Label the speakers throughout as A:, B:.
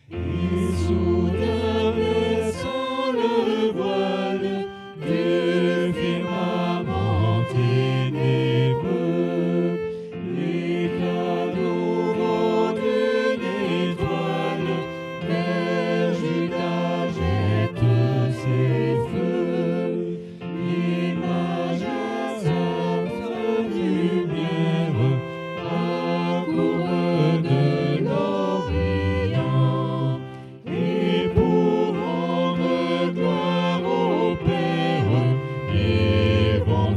A: Et soudain baissant le voile du firmament ténébreux, l'éclat nouveau d'une étoile, vers Judas jette ses feux, image sainte lumière, accourt de l'Orient, et pour rendre gloire au Père, ils vont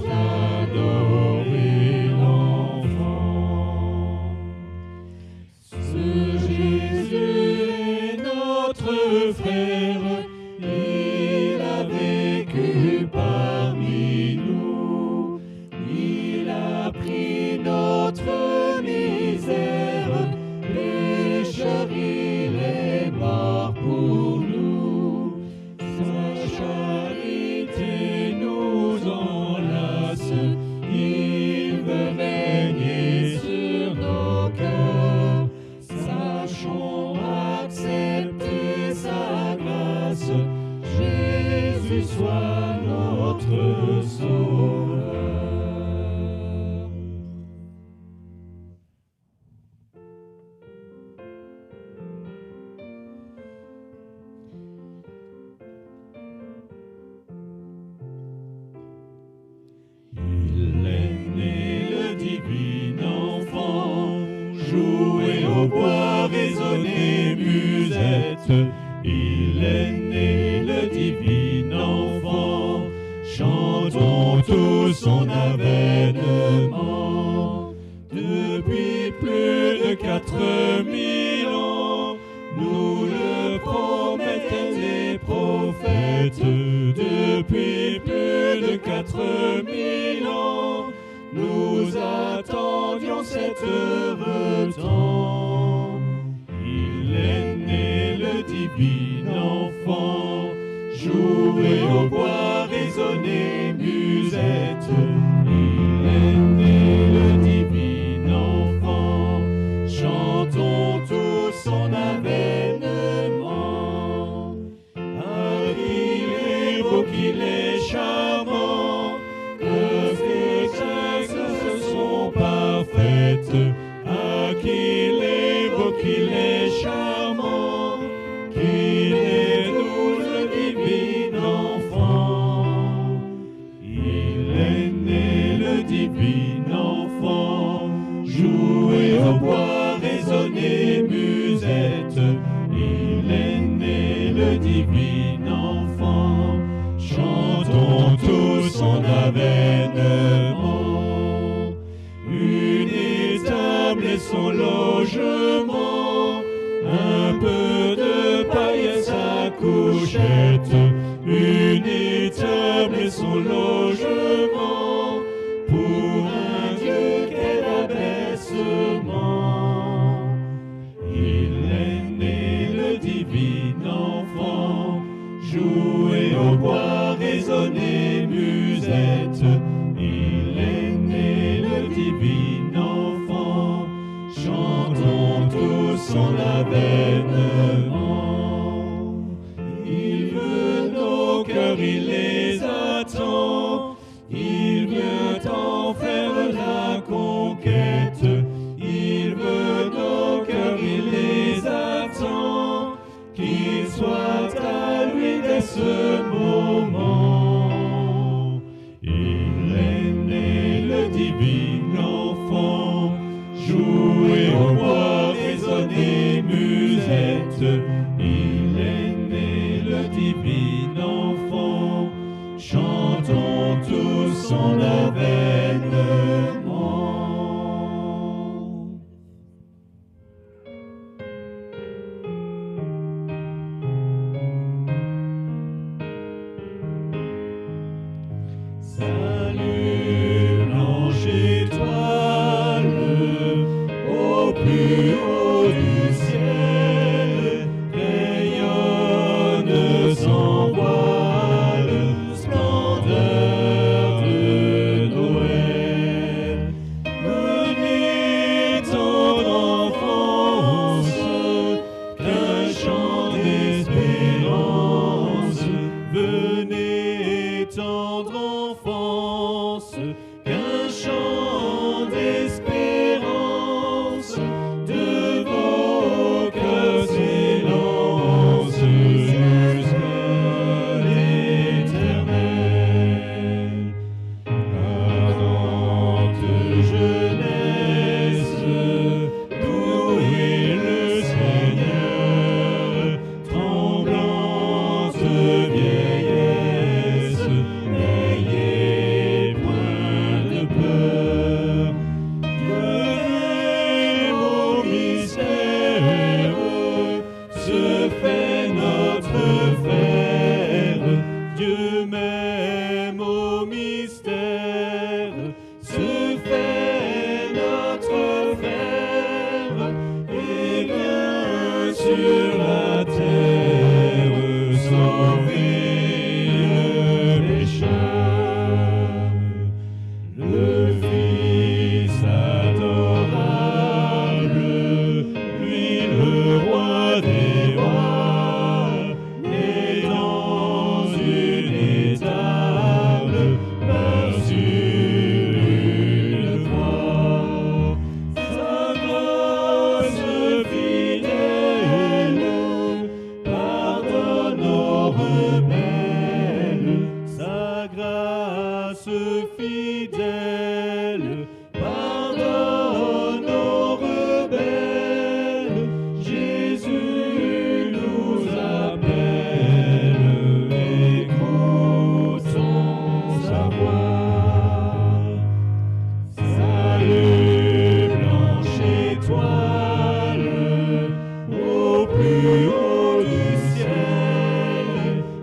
A: adorer l'enfant. Ce Jésus est notre frère, il a vécu parmi nous, il a pris notre misère, pécheur, il est mort pour nous. Sa charité nous enlace, il veut régner sur nos cœurs. Sachons accepter sa grâce, Jésus soit notre sauveur. Il est né le divin enfant, joué au bois, résonner musette. Il est né le divin enfant, chantons tous son avènement. Depuis plus de 4000 ans, nous le promettaient les prophètes. Depuis plus de 4000 ans, nous attendions cet heureux temps. Il est né le divin enfant, joué au bois, résonner musette. Il est né le divin enfant, chantons tous son avènement. Ah, qu'il est beau, qu'il est charmant, que ses grâces sont parfaites. Ah, qu'il est beau, qu'il est charmant, qu'il est doux le divin enfant. Il est né le divin enfant, joué au bois, résonner musette. Il est né le divin enfant, chantons tous son avènement. Une étable et son logement, un peu de paille et sa couchette. Une étable et son logement, pour un Dieu quel abaissement. Il est né le divin enfant, joué au bois, résonner musette. Il est né le divin enfant, chantons tous son avènement. Il veut nos cœurs, il les attend, il vient en faire la conquête. Il veut nos cœurs, il les attend, qu'il soit à lui dès ce moment. Il est né le divin enfant, joué au bois, résonner musette. Il est né le divin enfant, chantons tous son avènement. Salut, blanche étoile, au plus haut du ciel, la terre, sauver le pécheur. Le Fils adorable, lui le roi des rois, et dans une étable meurt sur une croix. Sa grâce fidèle pardonne aux rebelles. Sa grâce fidèle pardonne aux rebelles. Jésus nous appelle, écoutons sa voix. Salut, blanche étoile, au plus haut du ciel,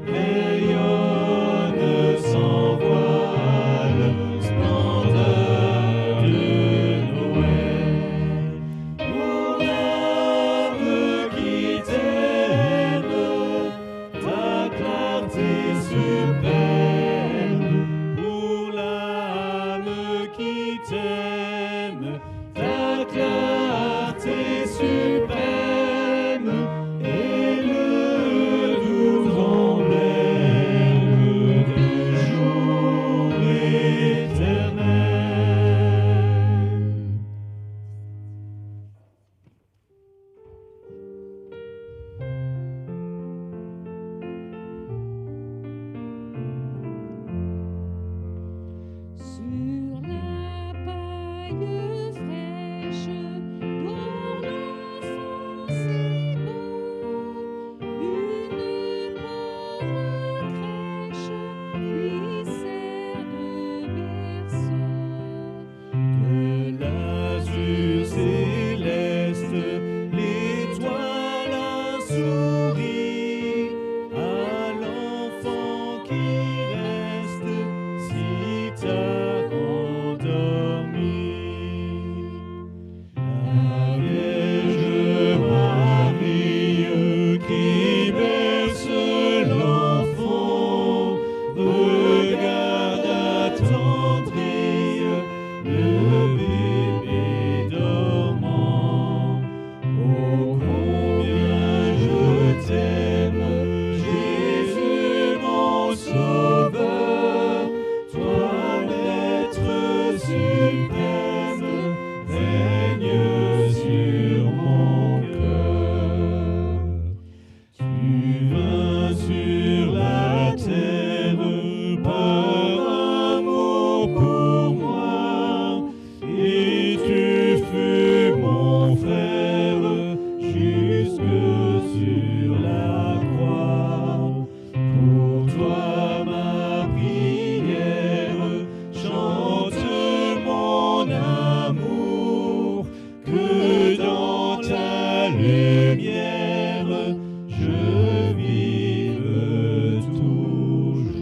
A: rayonne sans voile, splendeur de Noël. Pour l'âme qui t'aime, ta clarté suprême. Pour l'âme qui t'aime, ta clarté suprême et le doux emblème du jour éternel.
B: Sur la paille fraîche, pour l'enfant si beau, une pauvre crèche lui sert de berceau.
A: De l'azur céleste, l'étoile a souri à l'enfant qui reste si tard endormi. La Vierge Marie qui berce l'enfant regarde attendrie le bébé dormant. Oh, combien je t'aime, Jésus mon sauveur, toi maître suprême, règne sur mon cœur. Tu vins sur la terre par amour pour moi, et tu fus mon frère jusque sur la croix. Pour toi ma prière chante mon amour, que dans ta lumière je vive toujours.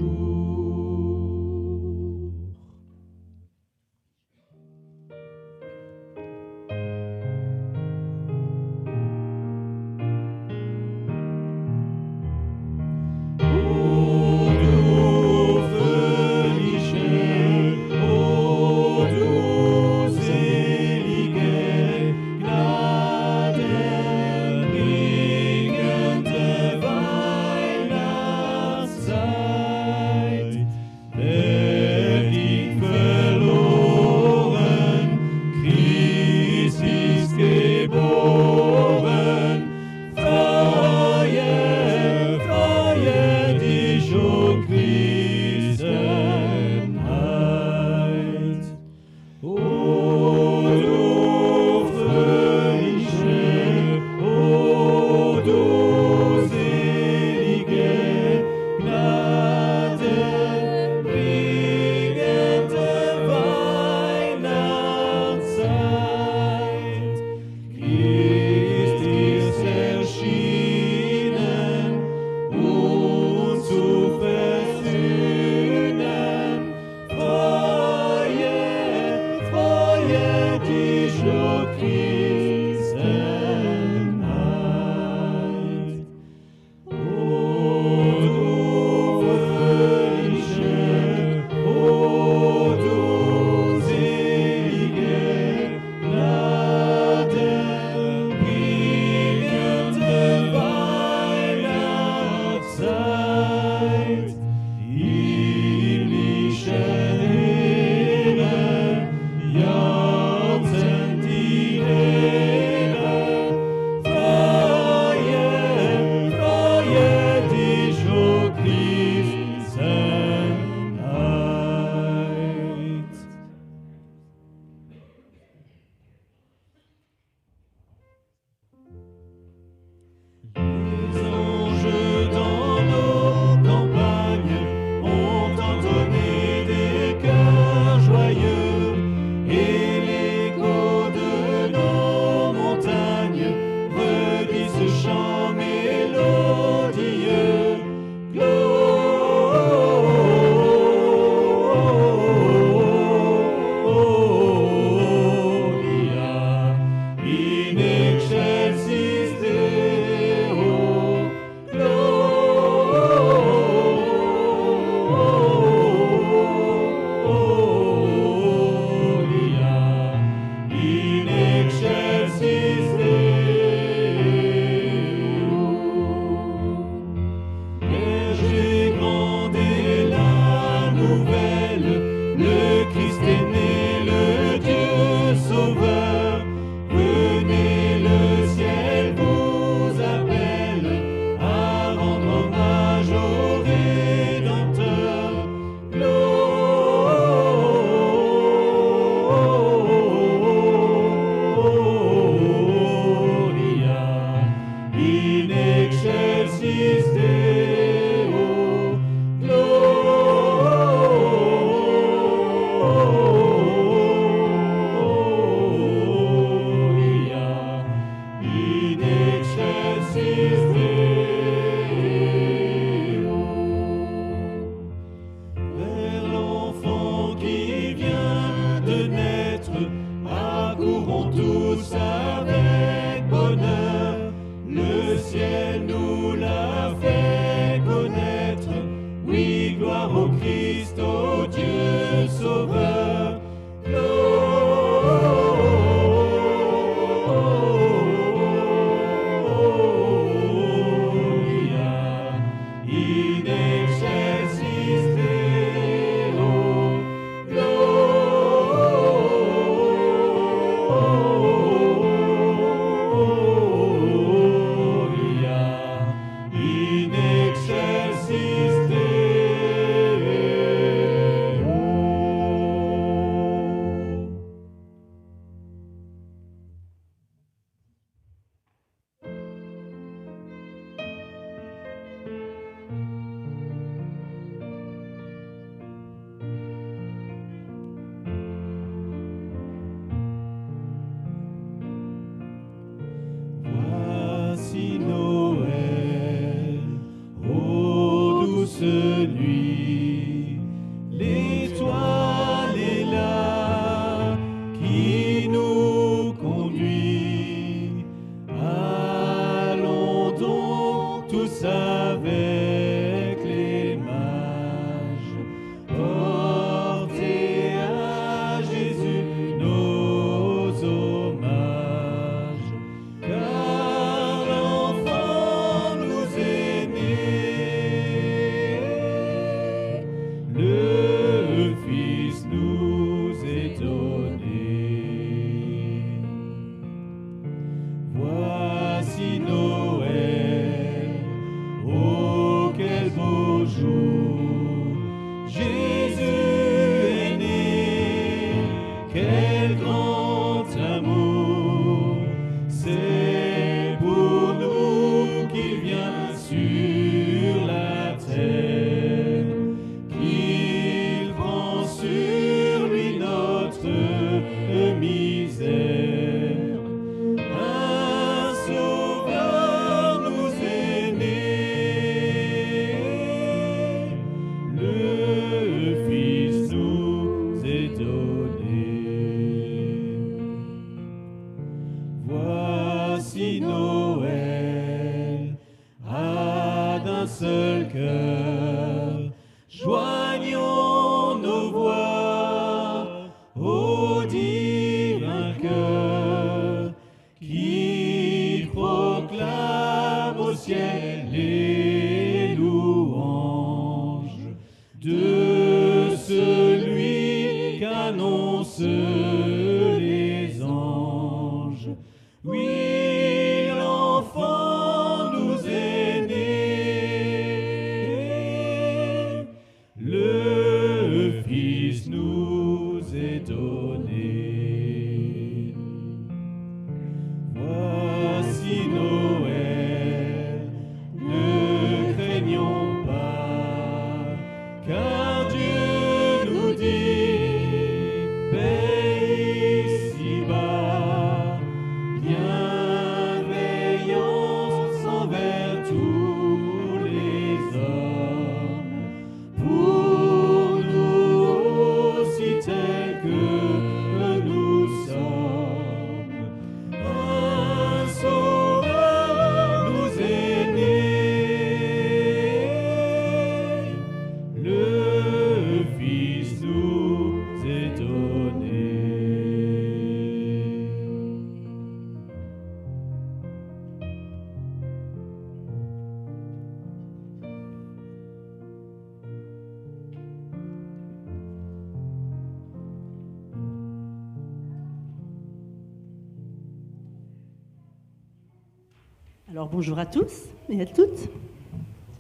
C: Alors bonjour à tous et à toutes.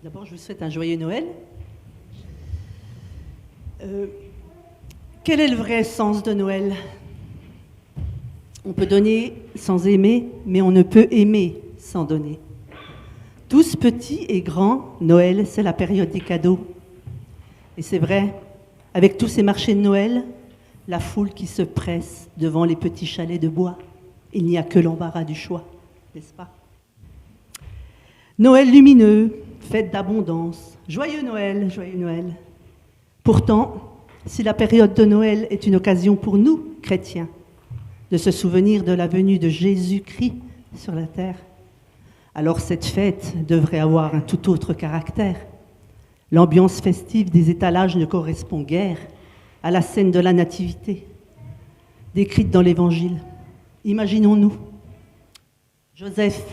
C: D'abord, je vous souhaite un joyeux Noël. Quel est le vrai sens de Noël ? On peut donner sans aimer, mais on ne peut aimer sans donner. Tous petits et grands, Noël, c'est la période des cadeaux. Et c'est vrai, avec tous ces marchés de Noël, la foule qui se presse devant les petits chalets de bois, il n'y a que l'embarras du choix, n'est-ce pas? Noël lumineux, fête d'abondance, joyeux Noël, joyeux Noël. Pourtant, si la période de Noël est une occasion pour nous, chrétiens, de se souvenir de la venue de Jésus-Christ sur la terre, alors cette fête devrait avoir un tout autre caractère. L'ambiance festive des étalages ne correspond guère à la scène de la Nativité, décrite dans l'Évangile. Imaginons-nous, Joseph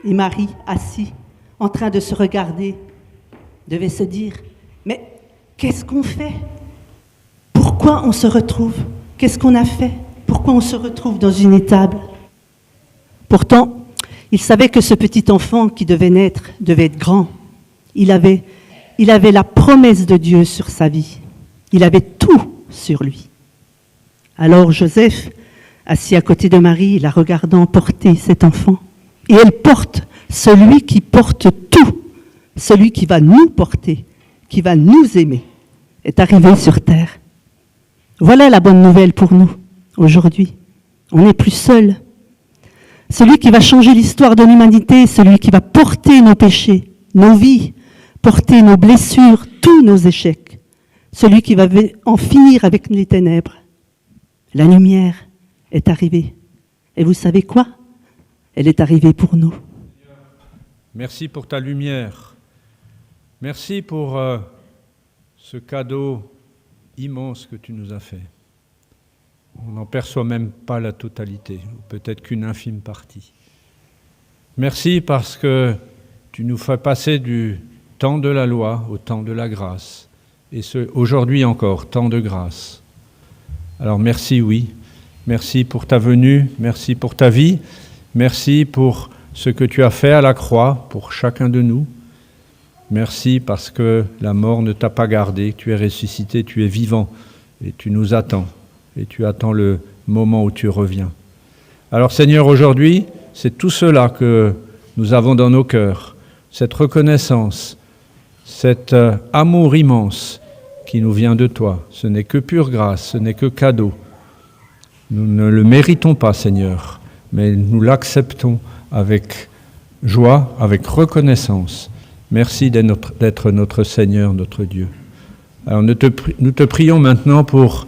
C: et Marie assis, en train de se regarder, devaient se dire « Mais qu'est-ce qu'on fait? Pourquoi on se retrouve? Qu'est-ce qu'on a fait? Pourquoi on se retrouve dans une étable ?» Pourtant, ils savaient que ce petit enfant qui devait naître devait être grand. Il avait la promesse de Dieu sur sa vie. Il avait tout sur lui. Alors Joseph, assis à côté de Marie, la regardant porter cet enfant, et elle porte celui qui porte tout, celui qui va nous porter, qui va nous aimer, est arrivé sur terre. Voilà la bonne nouvelle pour nous, aujourd'hui. On n'est plus seul. Celui qui va changer l'histoire de l'humanité, celui qui va porter nos péchés, nos vies, porter nos blessures, tous nos échecs. Celui qui va en finir avec les ténèbres. La lumière est arrivée. Et vous savez quoi? Elle est arrivée pour nous.
D: Merci pour ta lumière. Merci pour ce cadeau immense que tu nous as fait. On n'en perçoit même pas la totalité, ou peut-être qu'une infime partie. Merci parce que tu nous fais passer du temps de la loi au temps de la grâce, et aujourd'hui encore, temps de grâce. Alors merci, oui, merci pour ta venue, merci pour ta vie, merci pour ce que tu as fait à la croix pour chacun de nous. Merci parce que la mort ne t'a pas gardé, tu es ressuscité, tu es vivant, et tu nous attends. Et tu attends le moment où tu reviens. Alors Seigneur, aujourd'hui, c'est tout cela que nous avons dans nos cœurs, cette reconnaissance, cet amour immense qui nous vient de toi. Ce n'est que pure grâce, ce n'est que cadeau. Nous ne le méritons pas, Seigneur, mais nous l'acceptons avec joie, avec reconnaissance. Merci d'être notre Seigneur, notre Dieu. Alors nous te prions maintenant pour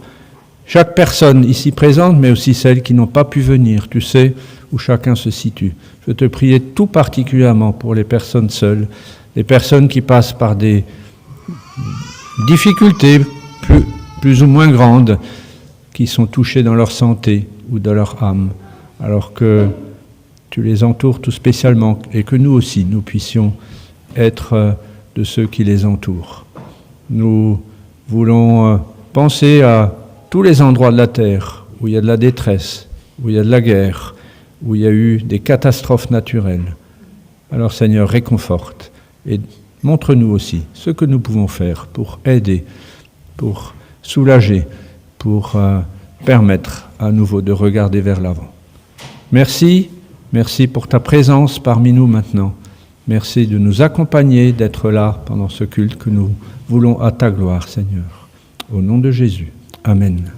D: chaque personne ici présente, mais aussi celles qui n'ont pas pu venir. Tu sais où chacun se situe. Je te prie tout particulièrement pour les personnes seules, les personnes qui passent par des difficultés plus ou moins grandes, qui sont touchées dans leur santé ou dans leur âme, alors que tu les entoures tout spécialement et que nous aussi, nous puissions être de ceux qui les entourent. Nous voulons penser à tous les endroits de la terre où il y a de la détresse, où il y a de la guerre, où il y a eu des catastrophes naturelles. Alors Seigneur, réconforte et montre-nous aussi ce que nous pouvons faire pour aider, pour soulager, pour permettre à nouveau de regarder vers l'avant. Merci pour ta présence parmi nous maintenant. Merci de nous accompagner, d'être là pendant ce culte que nous voulons à ta gloire, Seigneur. Au nom de Jésus. Amen.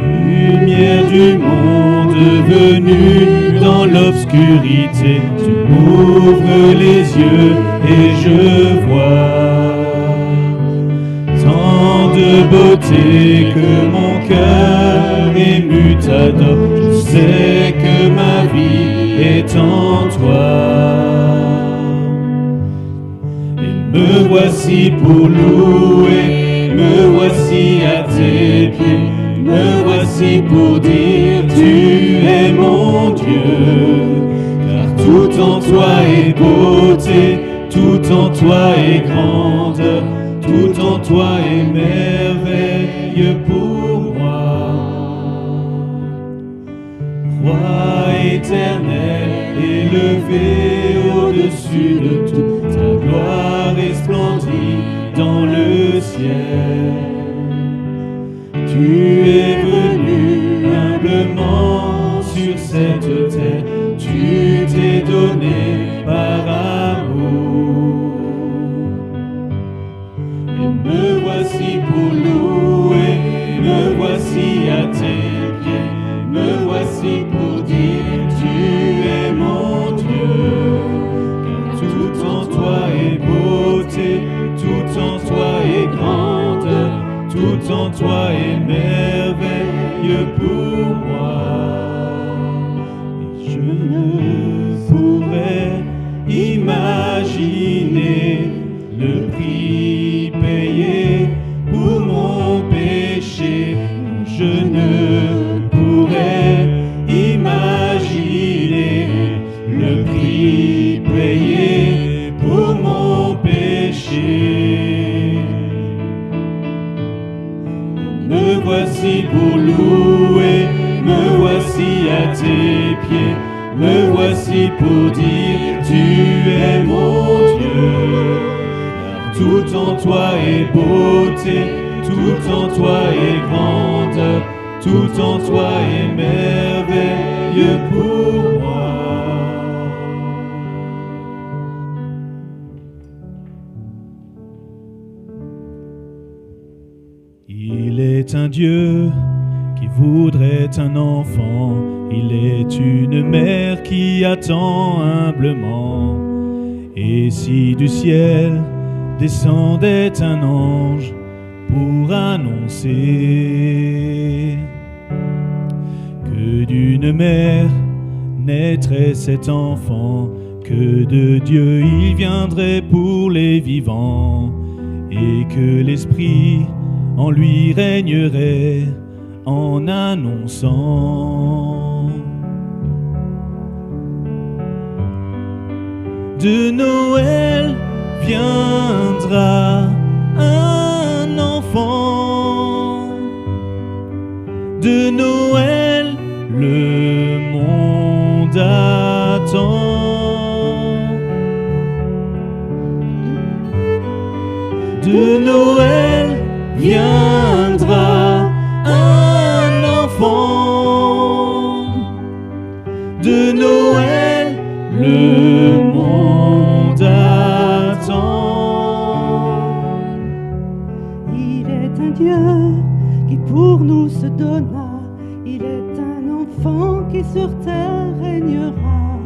A: Lumière du monde venue dans l'obscurité, tu m'ouvres les yeux et je vois tant de beauté que mon cœur ému t'adore. Je sais que ma vie est en toi. Et me voici pour louer, me voici à tes pieds. Me voici pour dire tu es mon Dieu, car tout en toi est beauté, tout en toi est grandeur, tout en toi est merveille pour moi. Roi éternel, élevé au-dessus de tout, ta gloire resplendit dans le ciel. Tu es venu humblement sur cette terre, tu t'es donné par amour. Et me voici pour louer, me voici à tes pieds, me voici pour dire tu es mon Dieu. Car tout en toi est beauté, tout en toi est grandeur, tout en toi est merveilleux pour moi. Et je ne pourrais imaginer le prix payé pour mon péché. Je ne pourrais imaginer le prix payé pour mon péché. Me voici pour louer, me voici à tes pieds, me voici pour dire tu es mon Dieu. Car tout en toi est beauté, tout en toi est grandeur, tout en toi est merveilleux pour moi. Il est un Dieu qui voudrait un enfant, il est une mère qui attend humblement. Et si du ciel descendait un ange pour annoncer que d'une mère naîtrait cet enfant, que de Dieu il viendrait pour les vivants, et que l'Esprit en lui régnerait en annonçant. De Noël viendra un enfant, de Noël le monde attend. De Noël viendra un enfant, de Noël le monde attend.
C: Il est un Dieu qui pour nous se donna, il est un enfant qui sur terre régnera.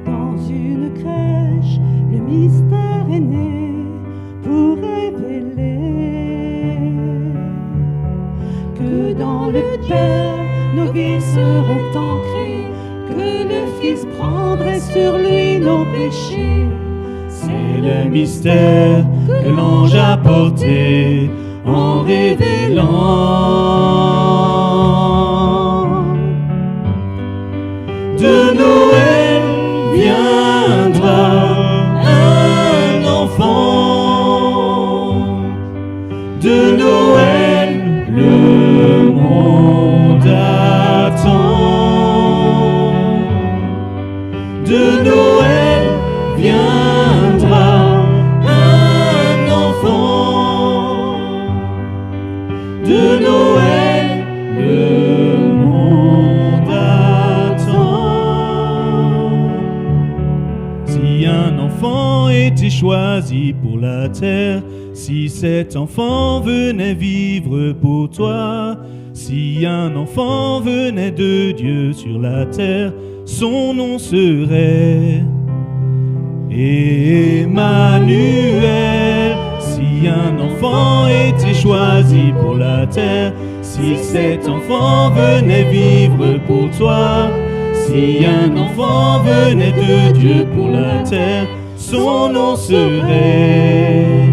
C: Dans une crèche, le mystère est né pour révéler que dans le Père nos vies seront ancrées, que le Fils prendrait sur lui nos péchés.
A: C'est le mystère que l'ange a porté en révélant. De Noël viendra un enfant, de Noël le monde attend. De Noël viendra un enfant, de Noël le monde attend. Si un enfant était choisi pour la terre, si cet enfant venait vivre pour toi, si un enfant venait de Dieu sur la terre, son nom serait Emmanuel. Si un enfant était choisi pour la terre, si cet enfant venait vivre pour toi, si un enfant venait de Dieu pour la terre, son nom serait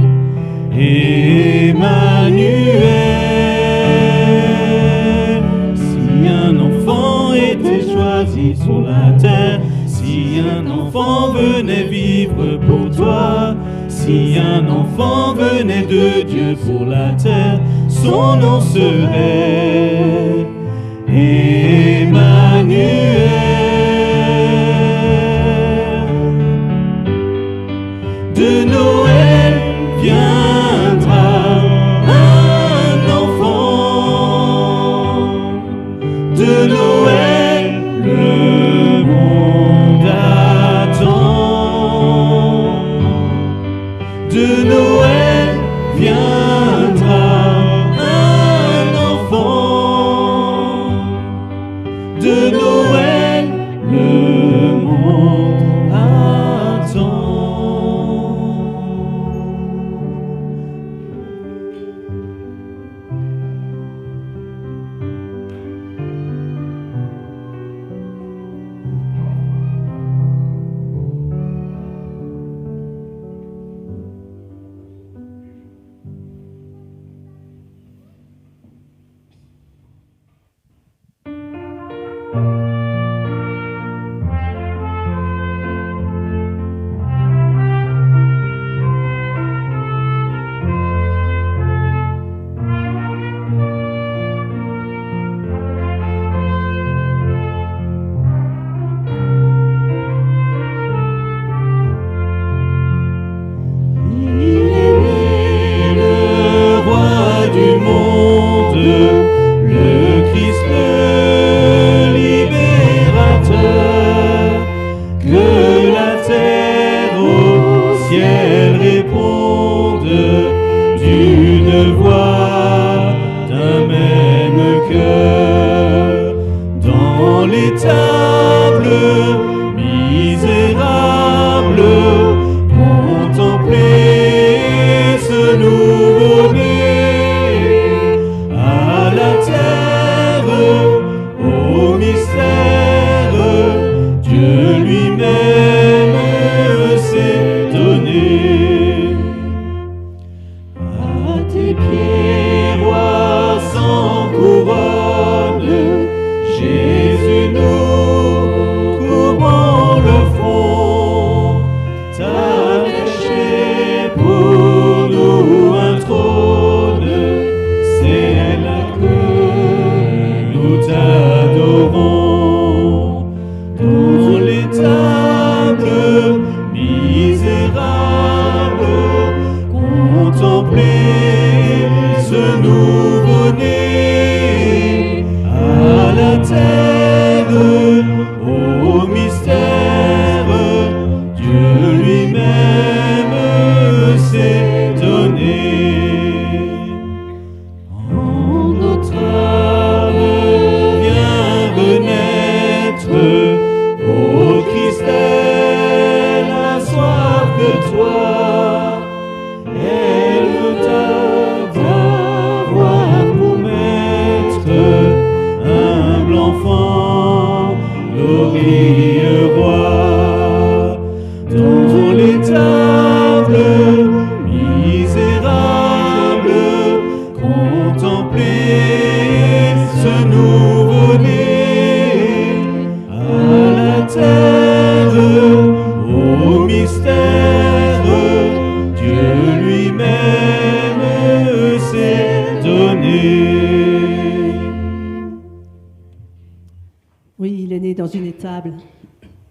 A: Emmanuel. Si un enfant était choisi sur la terre, si un enfant venait vivre pour toi, si un enfant venait de Dieu pour la terre, son nom serait Emmanuel. de Noël, le monde attend. De Noël viendra un enfant. De Noël, le monde attend.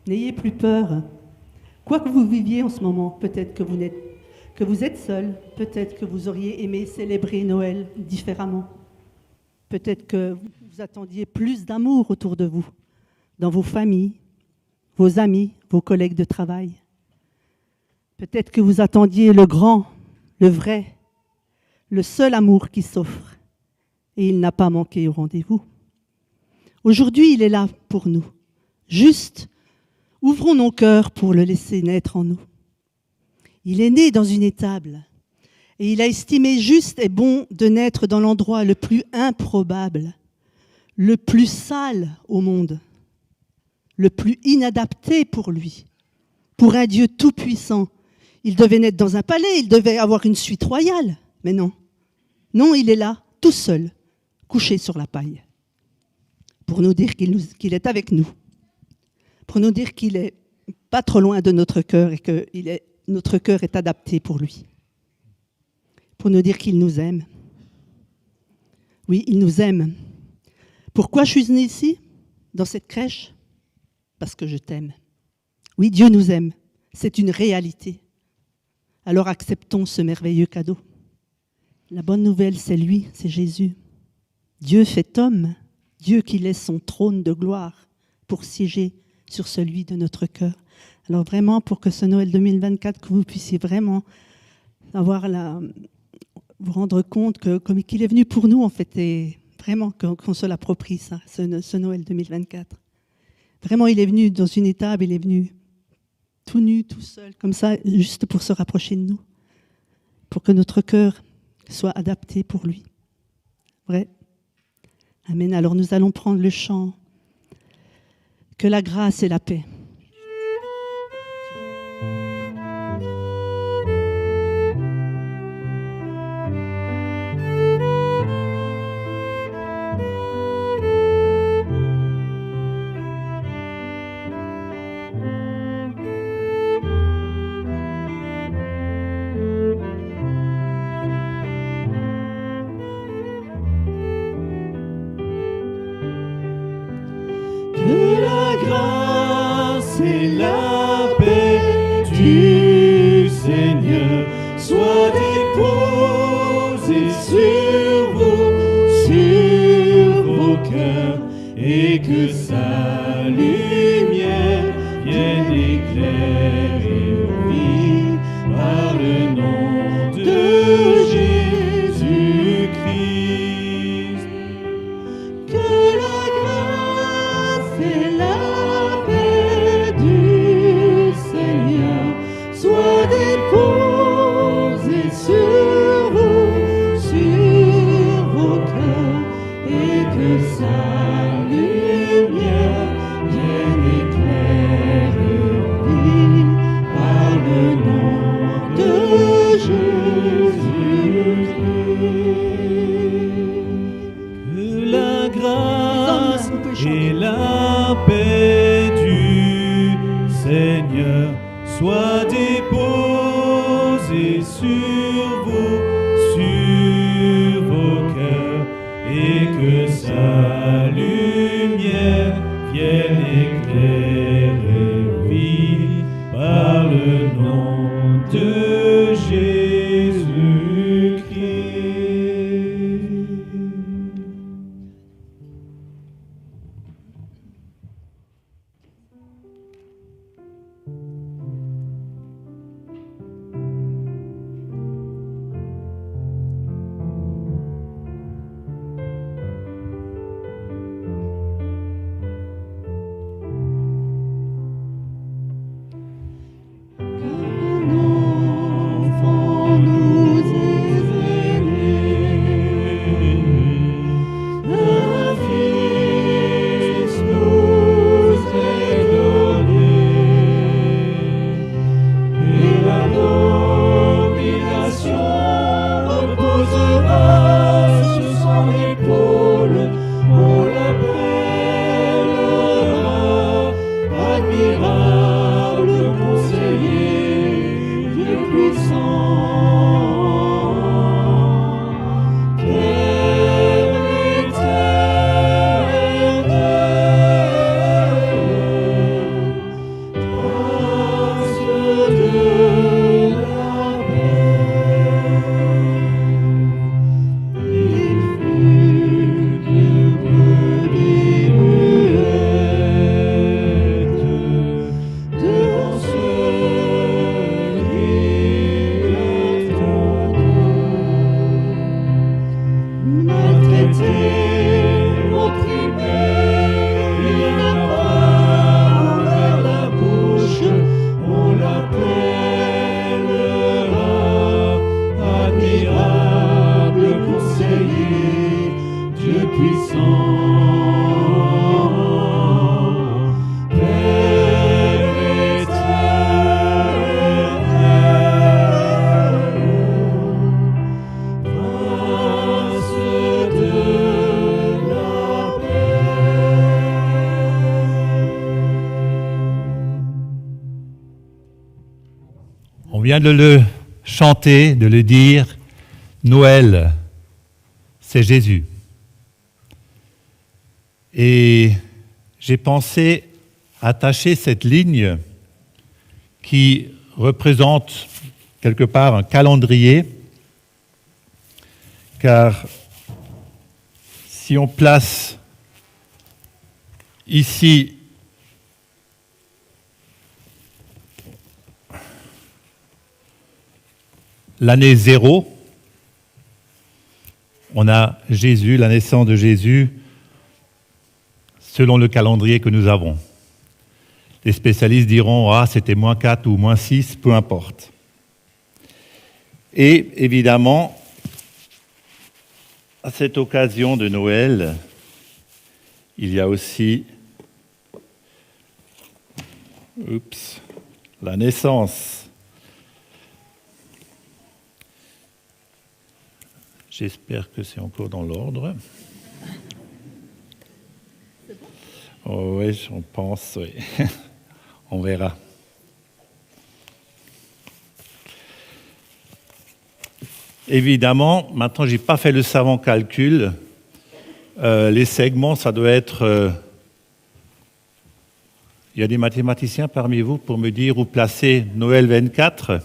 C: N'ayez plus peur. Quoi que vous viviez en ce moment, peut-être que vous êtes seul, peut-être que vous auriez aimé célébrer Noël différemment. Peut-être que vous attendiez plus d'amour autour de vous, dans vos familles, vos amis, vos collègues de travail. Peut-être que vous attendiez le grand, le vrai, le seul amour qui s'offre. Et il n'a pas manqué au rendez-vous. Aujourd'hui, il est là pour nous. Juste, ouvrons nos cœurs pour le laisser naître en nous. Il est né dans une étable et il a estimé juste et bon de naître dans l'endroit le plus improbable, le plus sale au monde, le plus inadapté pour lui. Pour un Dieu tout-puissant, il devait naître dans un palais, il devait avoir une suite royale. Mais non, non, il est là, tout seul, couché sur la paille, pour nous dire qu'il est avec nous. Pour nous dire qu'il n'est pas trop loin de notre cœur et que notre cœur est adapté pour lui. Pour nous dire qu'il nous aime. Oui, il nous aime. Pourquoi je suis née ici, dans cette crèche ? Parce que je t'aime. Oui, Dieu nous aime. C'est une réalité. Alors acceptons ce merveilleux cadeau. La bonne nouvelle, c'est lui, c'est Jésus. Dieu fait homme. Dieu qui laisse son trône de gloire pour siéger sur celui de notre cœur. Alors vraiment, pour que ce Noël 2024, que vous puissiez vraiment vous rendre compte qu'il est venu pour nous, en fait, et vraiment qu'on se l'approprie, ça, ce Noël 2024. Vraiment, il est venu dans une étape, il est venu tout nu, tout seul, comme ça, juste pour se rapprocher de nous, pour que notre cœur soit adapté pour lui. Vrai. Amen. Alors nous allons prendre le chant « Que la grâce et la paix ».
A: Que la grâce et la paix du Seigneur soient déposées sur vos cœurs, et que sa lumière vienne éclairer vos vies par le nom de Jésus-Christ. Que la grâce et la paix du Seigneur soient déposées sur vos cœurs, et que sa lumière vienne éclairer vos vies par le nom de Jésus-Christ. Que la grâce et la paix du Seigneur soient déposées sur vos cœurs, et que sa lumière vienne éclairer vos vies par le nom de Jésus-Christ.
E: On vient de le chanter, de le dire, Noël, c'est Jésus. Et j'ai pensé attacher cette ligne qui représente quelque part un calendrier, car si on place Ici, l'année 0, on a Jésus, la naissance de Jésus, selon le calendrier que nous avons. Les spécialistes diront, c'était -4 ou -6, peu importe. Et évidemment, à cette occasion de Noël, il y a aussi la naissance. J'espère que c'est encore dans l'ordre. Oh, oui, j'en pense, oui. On verra. Évidemment, maintenant, je n'ai pas fait le savant calcul. Les segments, ça doit être... Il y a des mathématiciens parmi vous pour me dire où placer Noël 24 ?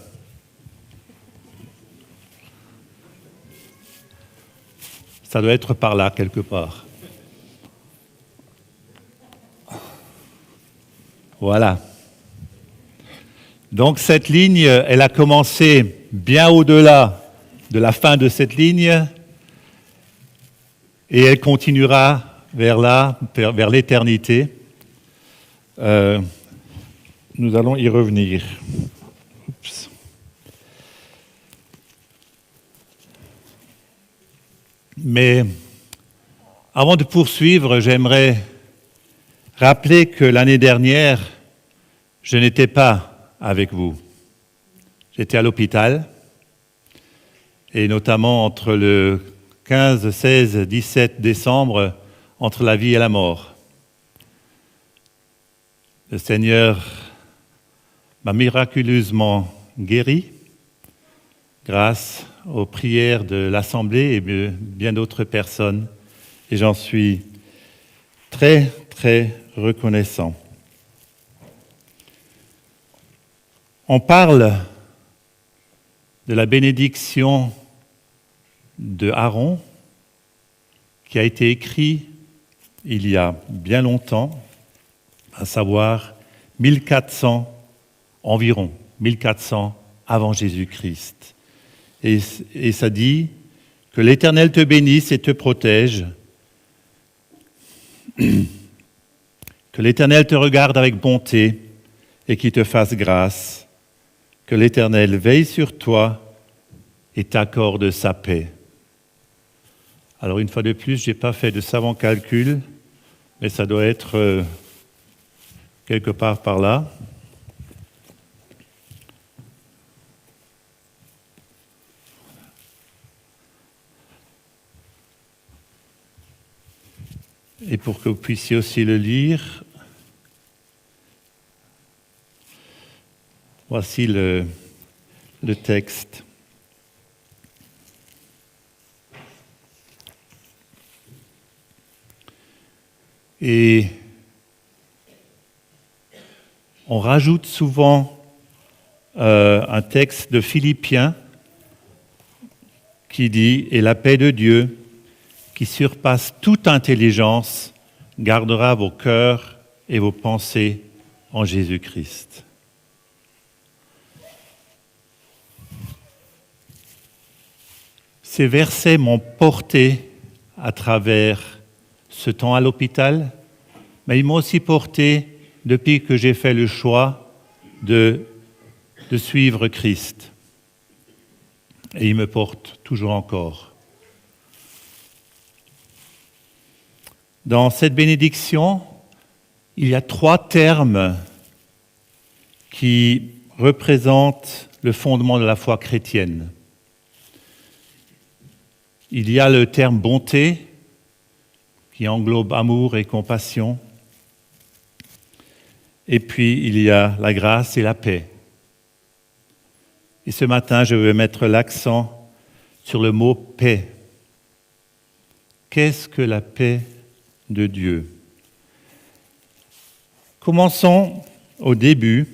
E: Ça doit être par là, quelque part. Voilà. Donc cette ligne, elle a commencé bien au-delà de la fin de cette ligne et elle continuera vers là, vers l'éternité. Nous allons y revenir. Oups. Mais avant de poursuivre, j'aimerais rappeler que l'année dernière, je n'étais pas avec vous. J'étais à l'hôpital, et notamment entre le 15, 16, 17 décembre, entre la vie et la mort. Le Seigneur m'a miraculeusement guéri grâce aux prières de l'Assemblée et de bien d'autres personnes. Et j'en suis très, très reconnaissant. On parle de la bénédiction de Aaron qui a été écrite il y a bien longtemps, à savoir 1400 environ, 1400 avant Jésus-Christ. Et ça dit que l'Éternel te bénisse et te protège, que l'Éternel te regarde avec bonté et qu'il te fasse grâce, que l'Éternel veille sur toi et t'accorde sa paix. Alors une fois de plus, je n'ai pas fait de savant calcul, mais ça doit être quelque part par là. Et pour que vous puissiez aussi le lire, voici le texte. Et on rajoute souvent un texte de Philippiens qui dit « Et la paix de Dieu, qui surpasse toute intelligence, gardera vos cœurs et vos pensées en Jésus-Christ. » Ces versets m'ont porté à travers ce temps à l'hôpital, mais ils m'ont aussi porté depuis que j'ai fait le choix de suivre Christ. Et ils me portent toujours encore. Dans cette bénédiction, il y a 3 termes qui représentent le fondement de la foi chrétienne. Il y a le terme bonté, qui englobe amour et compassion. Et puis, il y a la grâce et la paix. Et ce matin, je veux mettre l'accent sur le mot paix. Qu'est-ce que la paix de Dieu? Commençons au début.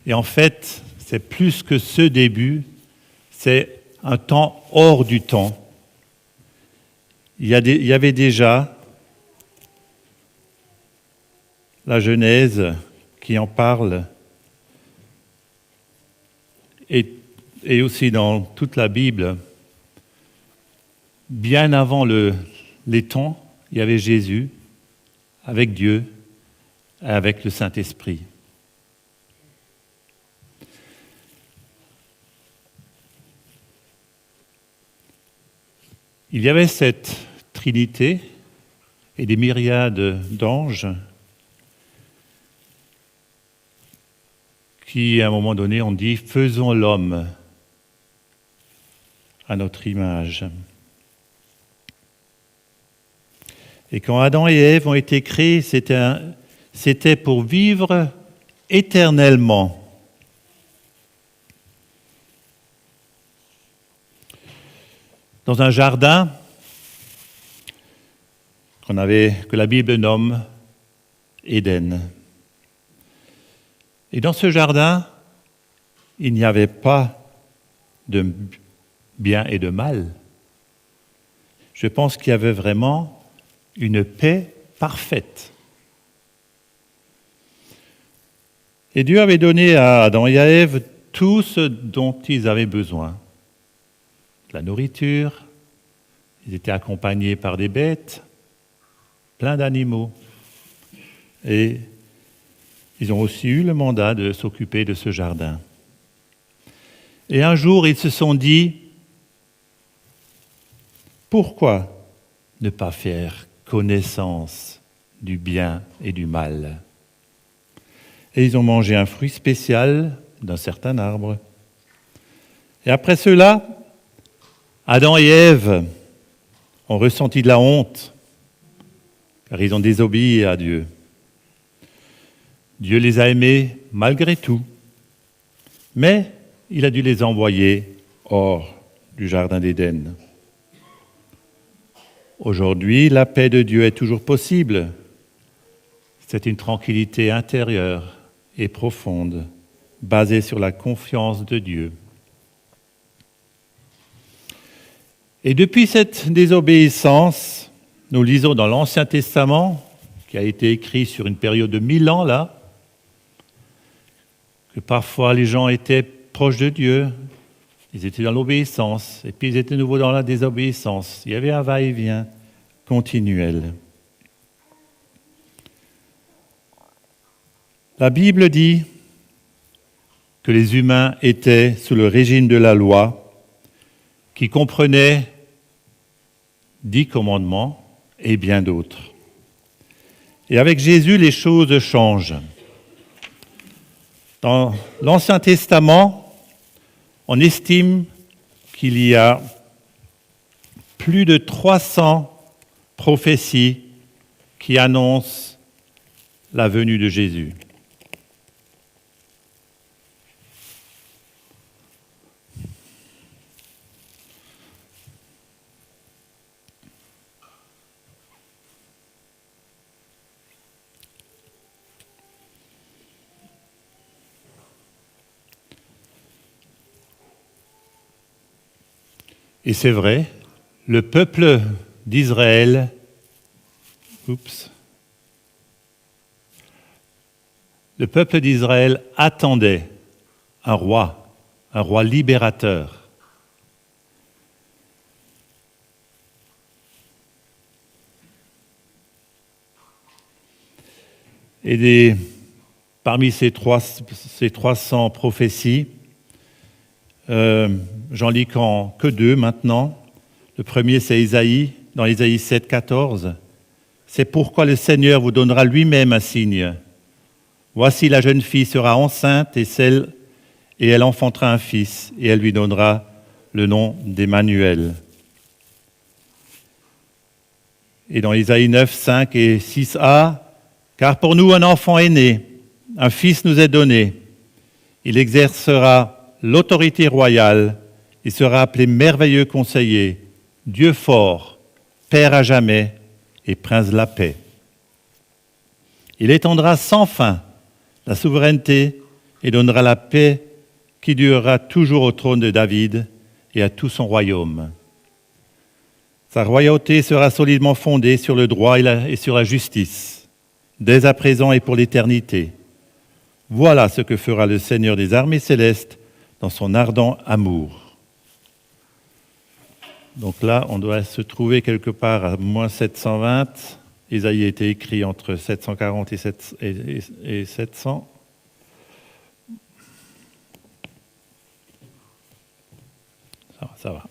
E: Et en fait, c'est plus que ce début, c'est un temps hors du temps. Il y avait déjà la Genèse qui en parle, et aussi dans toute la Bible, bien avant les temps, il y avait Jésus avec Dieu et avec le Saint-Esprit. Il y avait cette Trinité et des myriades d'anges qui, à un moment donné, ont dit « Faisons l'homme à notre image ». Et quand Adam et Ève ont été créés, c'était pour vivre éternellement. Dans un jardin que la Bible nomme Éden. Et dans ce jardin, il n'y avait pas de bien et de mal. Je pense qu'il y avait vraiment une paix parfaite. Et Dieu avait donné à Adam et à Ève tout ce dont ils avaient besoin. La nourriture, ils étaient accompagnés par des bêtes, plein d'animaux. Et ils ont aussi eu le mandat de s'occuper de ce jardin. Et un jour, ils se sont dit, pourquoi ne pas faire connaissance du bien et du mal? Et ils ont mangé un fruit spécial d'un certain arbre. Et après cela, Adam et Ève ont ressenti de la honte, car ils ont désobéi à Dieu. Dieu les a aimés malgré tout, mais il a dû les envoyer hors du jardin d'Éden. Aujourd'hui, la paix de Dieu est toujours possible. C'est une tranquillité intérieure et profonde, basée sur la confiance de Dieu. Et depuis cette désobéissance, nous lisons dans l'Ancien Testament, qui a été écrit sur une période de 1000 ans là, que parfois les gens étaient proches de Dieu, ils étaient dans l'obéissance, et puis ils étaient de nouveau dans la désobéissance. Il y avait un va-et-vient continuel. La Bible dit que les humains étaient sous le régime de la loi, qui comprenait 10 commandements et bien d'autres. Et avec Jésus, les choses changent. Dans l'Ancien Testament, on estime qu'il y a plus de 300 prophéties qui annoncent la venue de Jésus. Et c'est vrai, le peuple d'Israël, le peuple d'Israël attendait un roi libérateur. Et parmi ces 300 prophéties, j'en lis que 2 maintenant. Le premier, c'est Isaïe, dans Isaïe 7, 14. C'est pourquoi le Seigneur vous donnera lui-même un signe. Voici la jeune fille sera enceinte et elle enfantera un fils et elle lui donnera le nom d'Emmanuel. Et dans Isaïe 9, 5 et 6a, car pour nous un enfant est né, un fils nous est donné. Il exercera l'autorité royale, il sera appelé merveilleux conseiller, Dieu fort, Père à jamais et Prince de la paix. Il étendra sans fin la souveraineté et donnera la paix qui durera toujours au trône de David et à tout son royaume. Sa royauté sera solidement fondée sur le droit et sur la justice. dès à présent et pour l'éternité. Voilà ce que fera le Seigneur des armées célestes dans son ardent amour. Donc là, on doit se trouver quelque part à moins 720. Isaïe a été écrit entre 740 et 700. Ça va.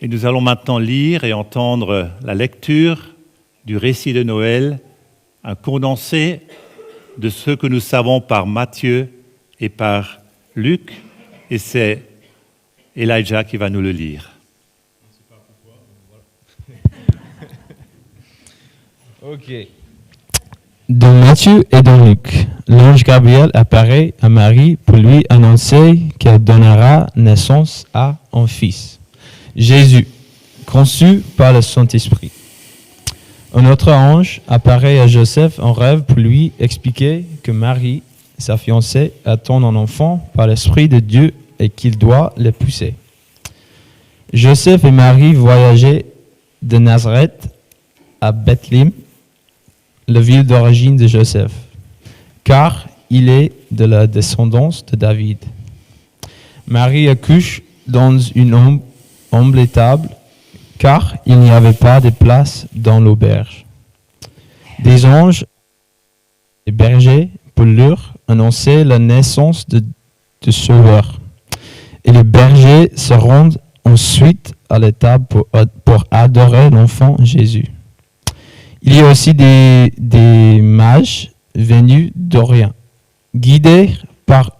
E: Et nous allons maintenant lire et entendre la lecture du récit de Noël, un condensé de ce que nous savons par Matthieu et par Luc, et c'est Elijah qui va nous le lire.
F: Ok. Dans Matthieu et dans Luc, l'ange Gabriel apparaît à Marie pour lui annoncer qu'elle donnera naissance à un fils, Jésus, conçu par le Saint-Esprit. Un autre ange apparaît à Joseph en rêve pour lui expliquer que Marie, sa fiancée, attend un enfant par l'Esprit de Dieu et qu'il doit l'épouser. Joseph et Marie voyageaient de Nazareth à Bethléem, la ville d'origine de Joseph, car il est de la descendance de David. Marie accouche dans une humble étable, car il n'y avait pas de place dans l'auberge. Des anges et bergers pour leur annoncer la naissance de Sauveur. Et les bergers se rendent ensuite à l'étable pour adorer l'enfant Jésus. Il y a aussi des mages venus d'Orient, guidés par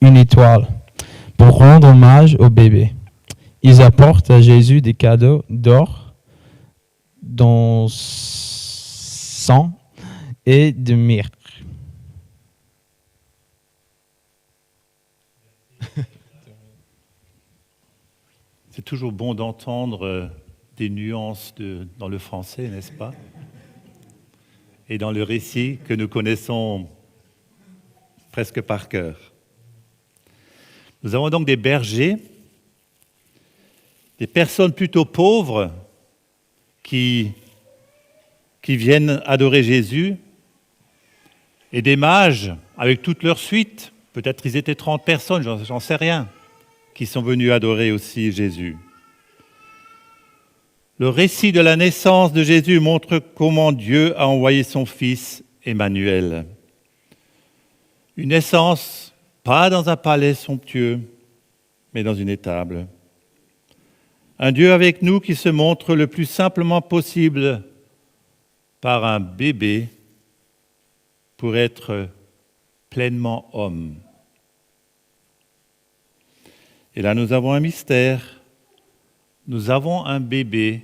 F: une étoile, pour rendre hommage au bébé. Ils apportent à Jésus des cadeaux d'or, d'encens et de myrrhe.
E: C'est toujours bon d'entendre des nuances dans le français, n'est-ce pas? Et dans le récit que nous connaissons presque par cœur. Nous avons donc des bergers, des personnes plutôt pauvres qui viennent adorer Jésus, et des mages avec toute leur suite, peut-être ils étaient 30 personnes, j'en sais rien, qui sont venus adorer aussi Jésus. Le récit de la naissance de Jésus montre comment Dieu a envoyé son Fils Emmanuel. Une naissance, pas dans un palais somptueux, mais dans une étable. Un Dieu avec nous qui se montre le plus simplement possible par un bébé pour être pleinement homme. Et là, nous avons un mystère. Nous avons un bébé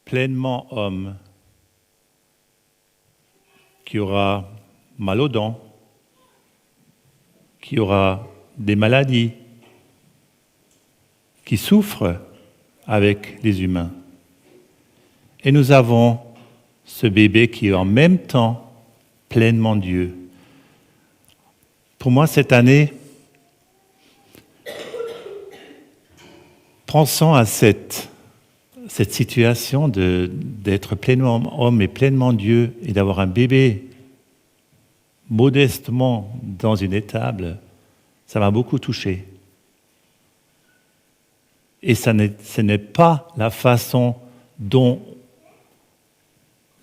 E: pleinement homme qui aura mal aux dents, qui aura des maladies, qui souffre avec les humains. Et nous avons ce bébé qui est en même temps pleinement Dieu. Pour moi, cette année, pensons à cette situation d'être pleinement homme et pleinement Dieu et d'avoir un bébé modestement dans une étable, ça m'a beaucoup touché. Et ce n'est pas la façon dont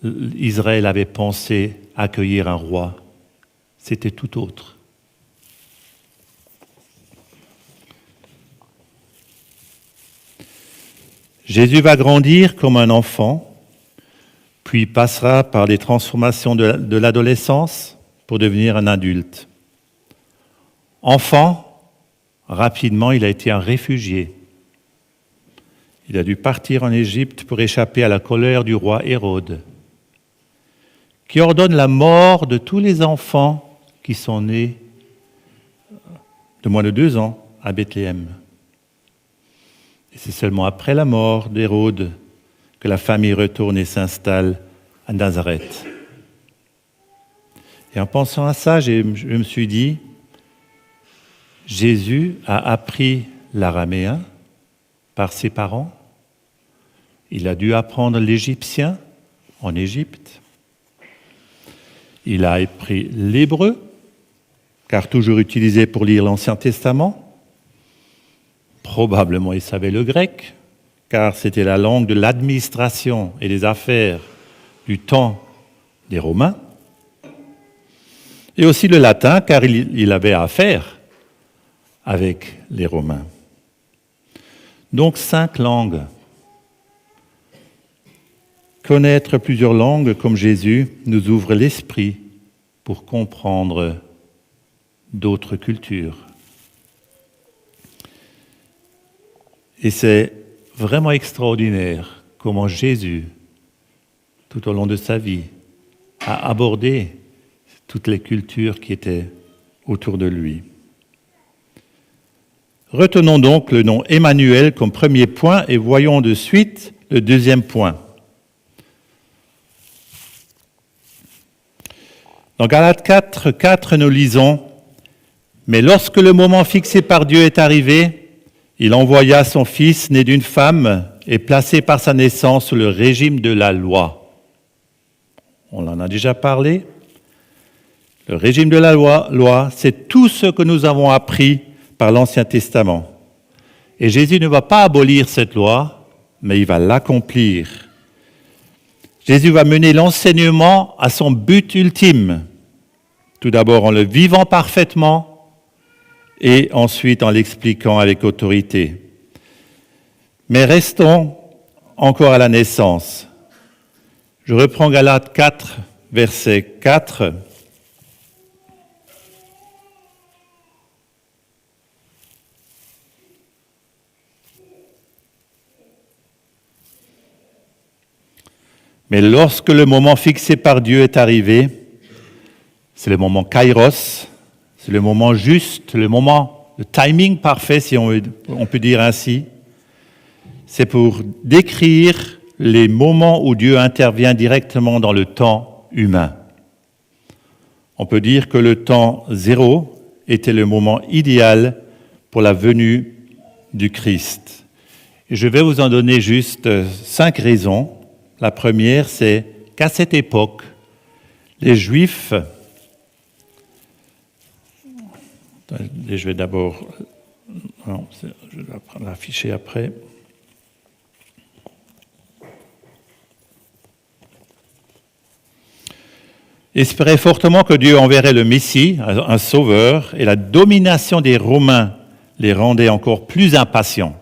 E: Israël avait pensé accueillir un roi. C'était tout autre. Jésus va grandir comme un enfant, puis passera par des transformations de l'adolescence pour devenir un adulte. Enfant, rapidement, il a été un réfugié. Il a dû partir en Égypte pour échapper à la colère du roi Hérode, qui ordonne la mort de tous les enfants qui sont nés de moins de 2 ans à Bethléem. Et c'est seulement après la mort d'Hérode que la famille retourne et s'installe à Nazareth. Et en pensant à ça, je me suis dit, Jésus a appris l'araméen par ses parents. Il a dû apprendre l'égyptien en Égypte. Il a appris l'hébreu, car toujours utilisé pour lire l'Ancien Testament. Probablement il savait le grec, car c'était la langue de l'administration et des affaires du temps des Romains. Et aussi le latin, car il avait affaire avec les Romains. Donc 5 langues. Connaître plusieurs langues comme Jésus nous ouvre l'esprit pour comprendre d'autres cultures. Et c'est vraiment extraordinaire comment Jésus, tout au long de sa vie, a abordé toutes les cultures qui étaient autour de lui. Retenons donc le nom Emmanuel comme premier point et voyons de suite le deuxième point. Dans Galates 4, nous lisons « Mais lorsque le moment fixé par Dieu est arrivé, il envoya son Fils né d'une femme et placé par sa naissance sous le régime de la loi. » On en a déjà parlé. Le régime de la loi, c'est tout ce que nous avons appris par l'Ancien Testament. Et Jésus ne va pas abolir cette loi, mais il va l'accomplir. Jésus va mener l'enseignement à son but ultime, tout d'abord en le vivant parfaitement et ensuite en l'expliquant avec autorité. Mais restons encore à la naissance. Je reprends Galates 4, verset 4. Mais lorsque le moment fixé par Dieu est arrivé, c'est le moment kairos, c'est le moment juste, le timing parfait, si on peut dire ainsi. C'est pour décrire les moments où Dieu intervient directement dans le temps humain. On peut dire que le temps 0 était le moment idéal pour la venue du Christ. Et je vais vous en donner juste 5 raisons. La première, c'est qu'à cette époque, les Juifs... Je vais d'abord... Non, je dois l'afficher après. Espéraient fortement que Dieu enverrait le Messie, un sauveur, et la domination des Romains les rendait encore plus impatients.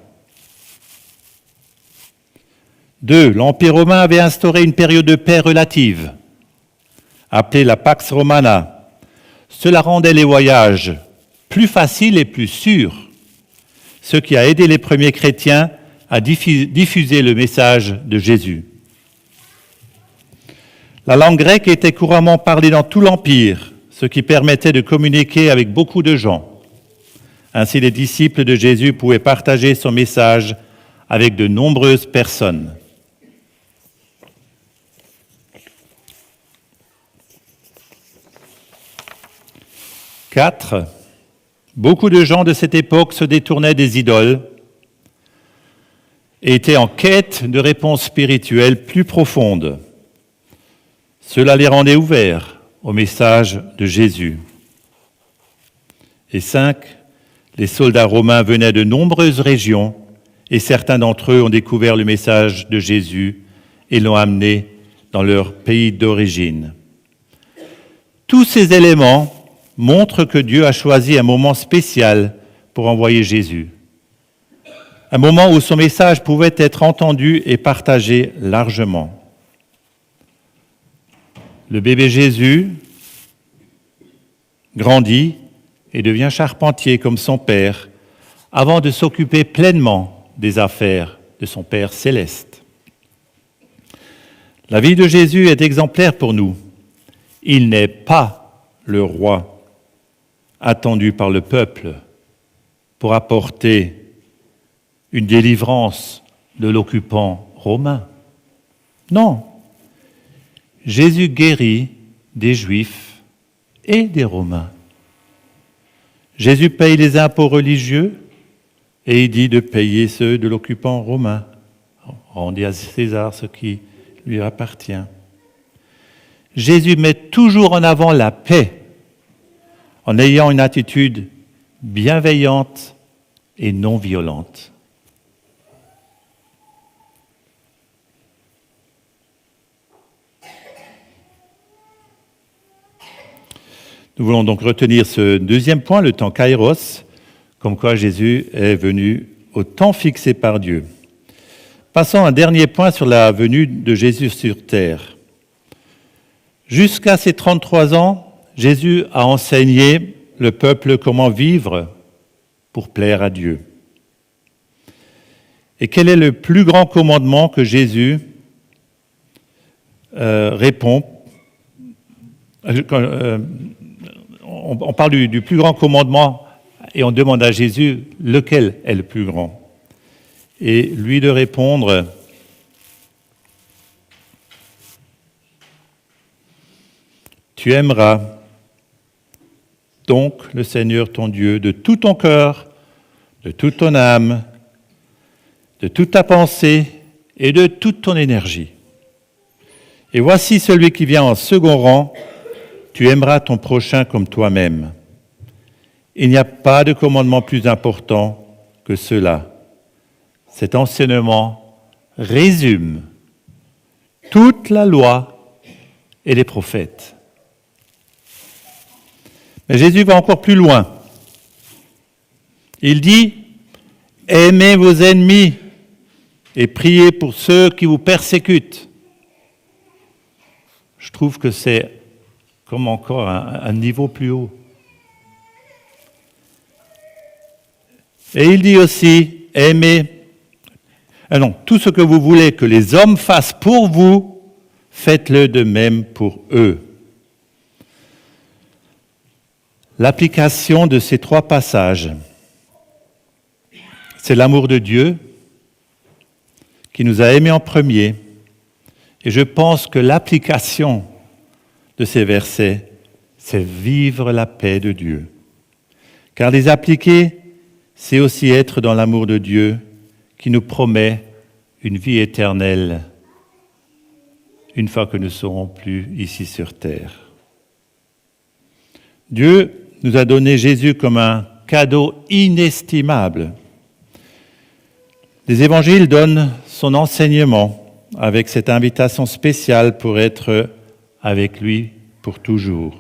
E: 2. L'Empire romain avait instauré une période de paix relative, appelée la Pax Romana. Cela rendait les voyages plus faciles et plus sûrs, ce qui a aidé les premiers chrétiens à diffuser le message de Jésus. La langue grecque était couramment parlée dans tout l'Empire, ce qui permettait de communiquer avec beaucoup de gens. Ainsi, les disciples de Jésus pouvaient partager son message avec de nombreuses personnes. Quatre, beaucoup de gens de cette époque se détournaient des idoles et étaient en quête de réponses spirituelles plus profondes. Cela les rendait ouverts au message de Jésus. Et 5, les soldats romains venaient de nombreuses régions et certains d'entre eux ont découvert le message de Jésus et l'ont amené dans leur pays d'origine. Tous ces éléments montrent que Dieu a choisi un moment spécial pour envoyer Jésus. Un moment où son message pouvait être entendu et partagé largement. Le bébé Jésus grandit et devient charpentier comme son père avant de s'occuper pleinement des affaires de son Père céleste. La vie de Jésus est exemplaire pour nous. Il n'est pas le roi attendu par le peuple pour apporter une délivrance de l'occupant romain. Non. Jésus guérit des Juifs et des Romains. Jésus paye les impôts religieux et il dit de payer ceux de l'occupant romain. Rendez à César ce qui lui appartient. Jésus met toujours en avant la paix en ayant une attitude bienveillante et non violente. Nous voulons donc retenir ce deuxième point, le temps kairos, comme quoi Jésus est venu au temps fixé par Dieu. Passons à un dernier point sur la venue de Jésus sur terre. Jusqu'à ses 33 ans, Jésus a enseigné le peuple comment vivre pour plaire à Dieu. Et quel est le plus grand commandement que Jésus répond on parle du plus grand commandement et on demande à Jésus lequel est le plus grand. Et lui de répondre, tu aimeras donc le Seigneur ton Dieu de tout ton cœur, de toute ton âme, de toute ta pensée et de toute ton énergie. Et voici celui qui vient en second rang, tu aimeras ton prochain comme toi-même. Il n'y a pas de commandement plus important que cela. Cet enseignement résume toute la loi et les prophètes. Mais Jésus va encore plus loin. Il dit, aimez vos ennemis et priez pour ceux qui vous persécutent. Je trouve que c'est comme encore un niveau plus haut. Et il dit aussi, tout ce que vous voulez que les hommes fassent pour vous, faites-le de même pour eux. L'application de ces trois passages, c'est l'amour de Dieu qui nous a aimés en premier. Et je pense que l'application de ces versets, c'est vivre la paix de Dieu. Car les appliquer, c'est aussi être dans l'amour de Dieu qui nous promet une vie éternelle une fois que nous ne serons plus ici sur terre. Dieu nous a donné Jésus comme un cadeau inestimable. Les évangiles donnent son enseignement avec cette invitation spéciale pour être avec lui pour toujours.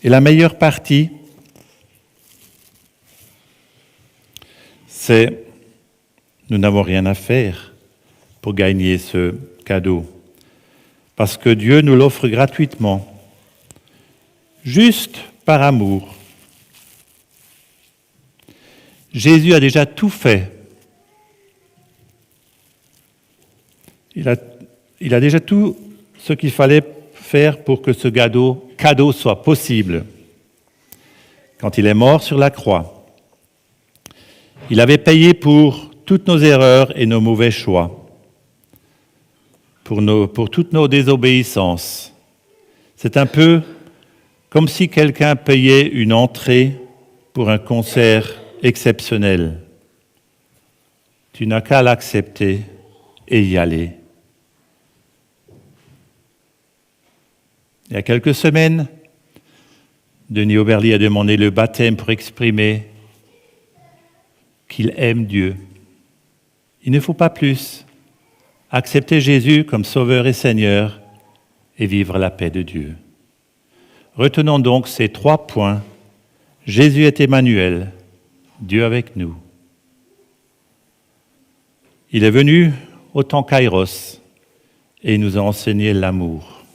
E: Et la meilleure partie, c'est nous n'avons rien à faire pour gagner ce cadeau, parce que Dieu nous l'offre gratuitement, juste par amour. Jésus a déjà tout fait. Il a déjà tout ce qu'il fallait faire pour que ce cadeau soit possible. Quand il est mort sur la croix, il avait payé pour toutes nos erreurs et nos mauvais choix, pour toutes nos désobéissances. C'est un peu comme si quelqu'un payait une entrée pour un concert exceptionnel. Tu n'as qu'à l'accepter et y aller. Il y a quelques semaines, Denis Oberly a demandé le baptême pour exprimer qu'il aime Dieu. Il ne faut pas plus. Accepter Jésus comme Sauveur et Seigneur et vivre la paix de Dieu. Retenons donc ces 3 points. Jésus est Emmanuel, Dieu avec nous. Il est venu au temps Kairos et il nous a enseigné l'amour.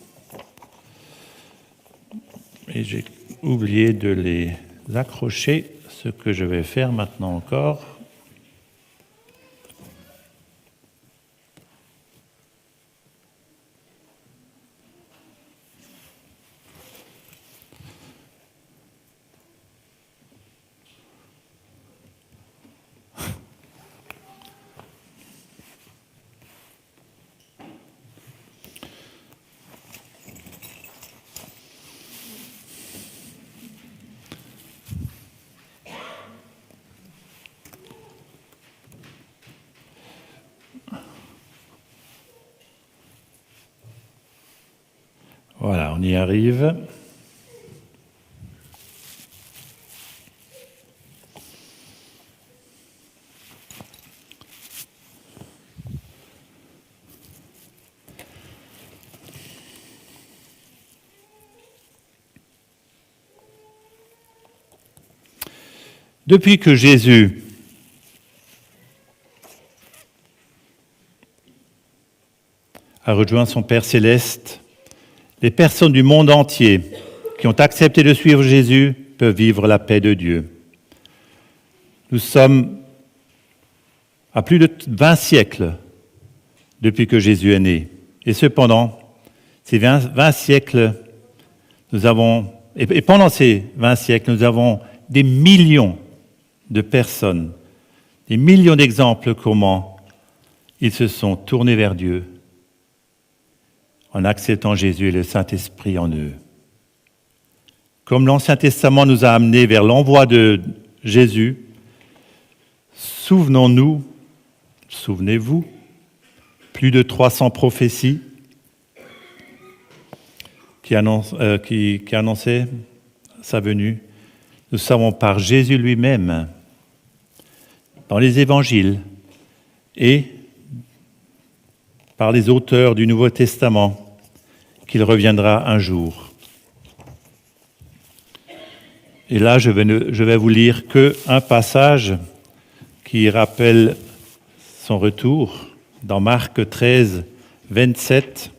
E: Et j'ai oublié de les accrocher, ce que je vais faire maintenant encore. Voilà, on y arrive. Depuis que Jésus a rejoint son Père céleste, les personnes du monde entier qui ont accepté de suivre Jésus peuvent vivre la paix de Dieu. Nous sommes à plus de 20 siècles depuis que Jésus est né. Et cependant, ces 20 siècles, pendant ces 20 siècles, nous avons des millions de personnes, des millions d'exemples comment ils se sont tournés vers Dieu en acceptant Jésus et le Saint-Esprit en eux. Comme l'Ancien Testament nous a amenés vers l'envoi de Jésus, souvenez-vous, plus de 300 prophéties qui annonçaient sa venue. Nous savons par Jésus lui-même, dans les évangiles et par les auteurs du Nouveau Testament, qu'il reviendra un jour. Et là, je vais vous lire qu'un passage qui rappelle son retour dans Marc 13, 27.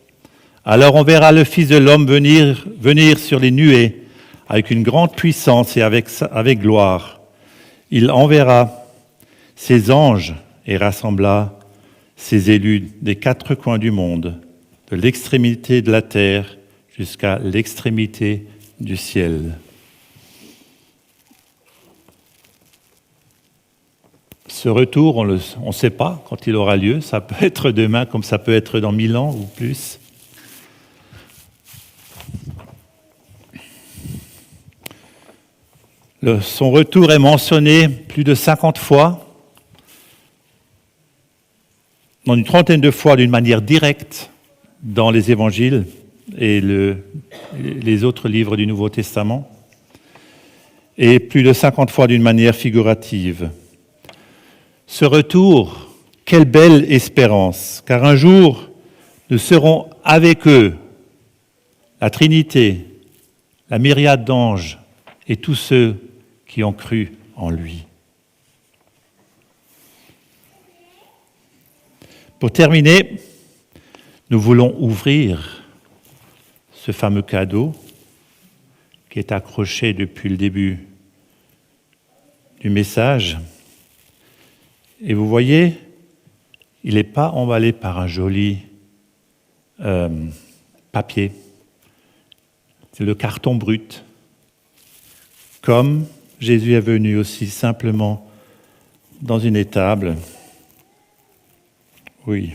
E: Alors on verra le Fils de l'homme venir sur les nuées avec une grande puissance et avec gloire. Il enverra ses anges et rassemblera ses élus des 4 coins du monde, de l'extrémité de la terre jusqu'à l'extrémité du ciel. Ce retour, on ne sait pas quand il aura lieu. Ça peut être demain comme ça peut être dans 1000 ans ou plus. Son retour est mentionné plus de 50 fois, dans une trentaine de fois d'une manière directe dans les évangiles et les autres livres du Nouveau Testament, et plus de 50 fois d'une manière figurative. Ce retour, quelle belle espérance, car un jour, nous serons avec eux, la Trinité, la myriade d'anges et tous ceux qui ont cru en lui. Pour terminer, nous voulons ouvrir ce fameux cadeau qui est accroché depuis le début du message. Et vous voyez, il n'est pas emballé par un joli papier. C'est le carton brut. Comme Jésus est venu aussi simplement dans une étable. Oui.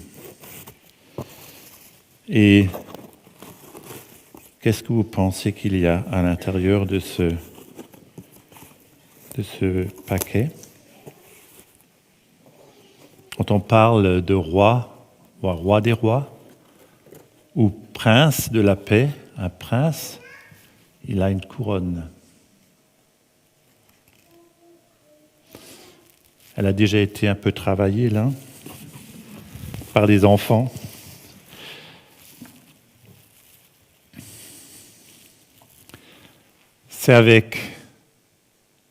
E: Et qu'est-ce que vous pensez qu'il y a à l'intérieur de ce paquet? Quand on parle de roi, ou roi des rois, ou prince de la paix, un prince, il a une couronne. Elle a déjà été un peu travaillée, là, par les enfants. C'est avec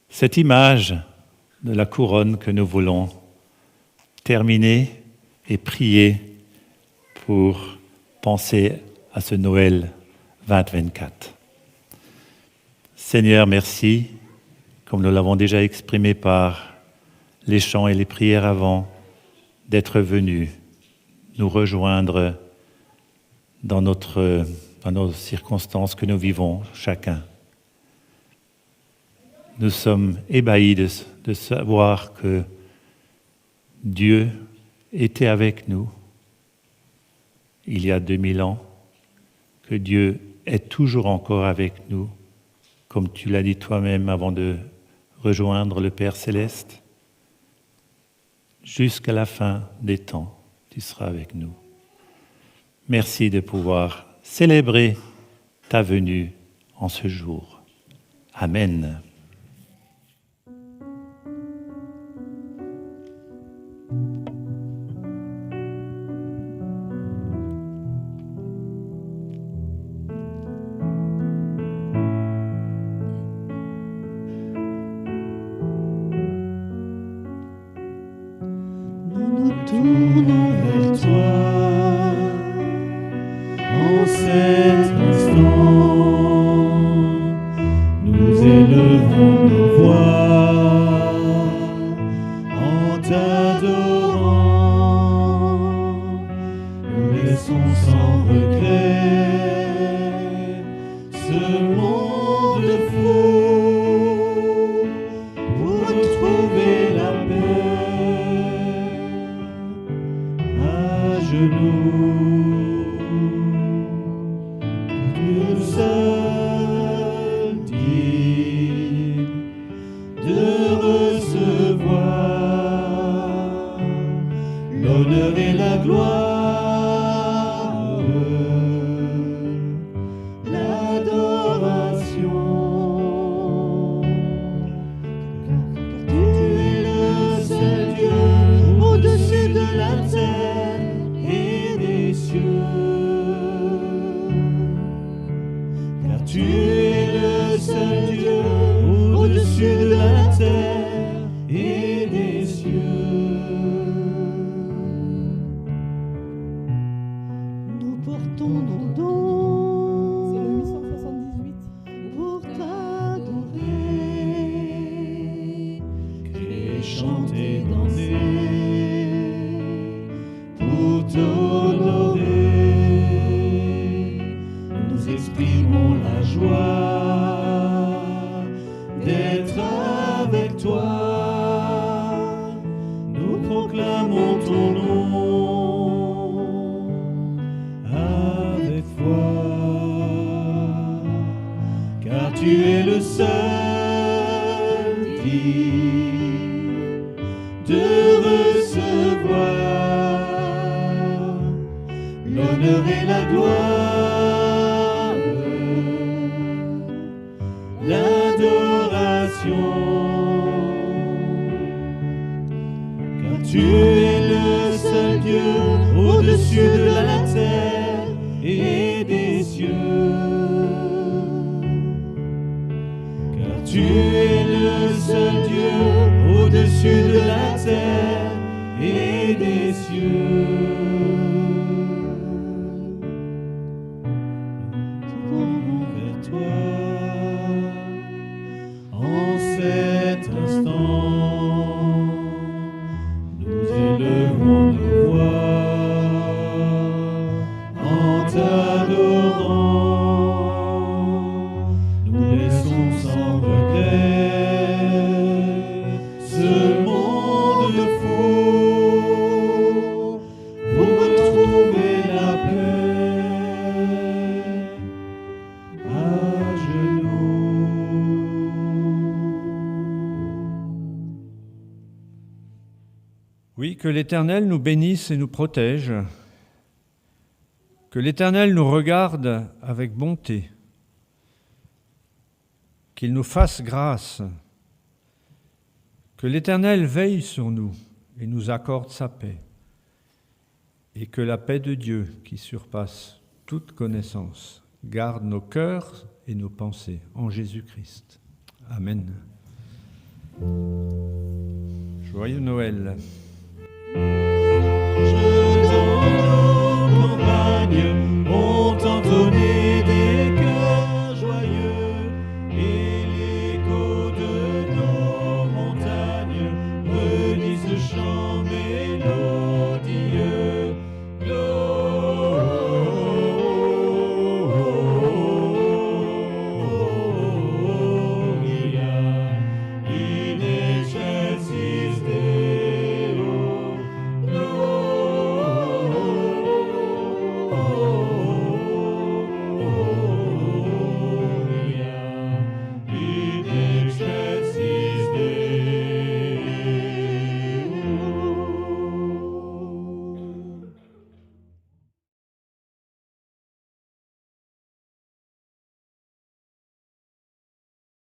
E: cette image de la couronne que nous voulons terminer et prier pour penser à ce Noël 2024. Seigneur, merci, comme nous l'avons déjà exprimé par les chants et les prières avant, d'être venu nous rejoindre dans nos circonstances que nous vivons chacun. Nous sommes ébahis de savoir que Dieu était avec nous il y a 2000 ans, que Dieu est toujours encore avec nous, comme tu l'as dit toi-même avant de rejoindre le Père céleste. Jusqu'à la fin des temps, tu seras avec nous. Merci de pouvoir célébrer ta venue en ce jour. Amen.
A: Nous tournons vers toi en cet instant. Nous élevons nos voix en t'adorant. Nous laissons sans regret ce monde fou pour retrouver la paix à genoux. Tu es le seul digne de recevoir l'honneur et la gloire, l'adoration. Car tu es le seul Dieu au-dessus de la terre et des cieux. Car tu es le seul Dieu au-dessus de la terre et des cieux. Nous portons nos dons.
B: C'est le 878.
A: Pour t'adorer, crier, chanter, danser, pour t'honorer, nous exprimons la joie d'être avec toi. Nous proclamons ton nom avec foi. Car tu es le seul digne de recevoir l'honneur et la gloire, l'adoration. Car tu es le seul Dieu au-dessus de la terre et des cieux. Car tu es le seul Dieu au-dessus de la terre et des cieux. Nous tournons vers toi en cet instant. Nous élevons nos voix en t'adorant. Nous laissons sans regret ce monde fou pour retrouver la paix à genoux.
D: Oui, que l'Éternel nous bénisse et nous protège, que l'Éternel nous regarde avec bonté, qu'il nous fasse grâce, que l'Éternel veille sur nous et nous accorde sa paix, et que la paix de Dieu, qui surpasse toute connaissance, garde nos cœurs et nos pensées en Jésus-Christ. Amen. Joyeux Noël.
A: Je dans nos campagnes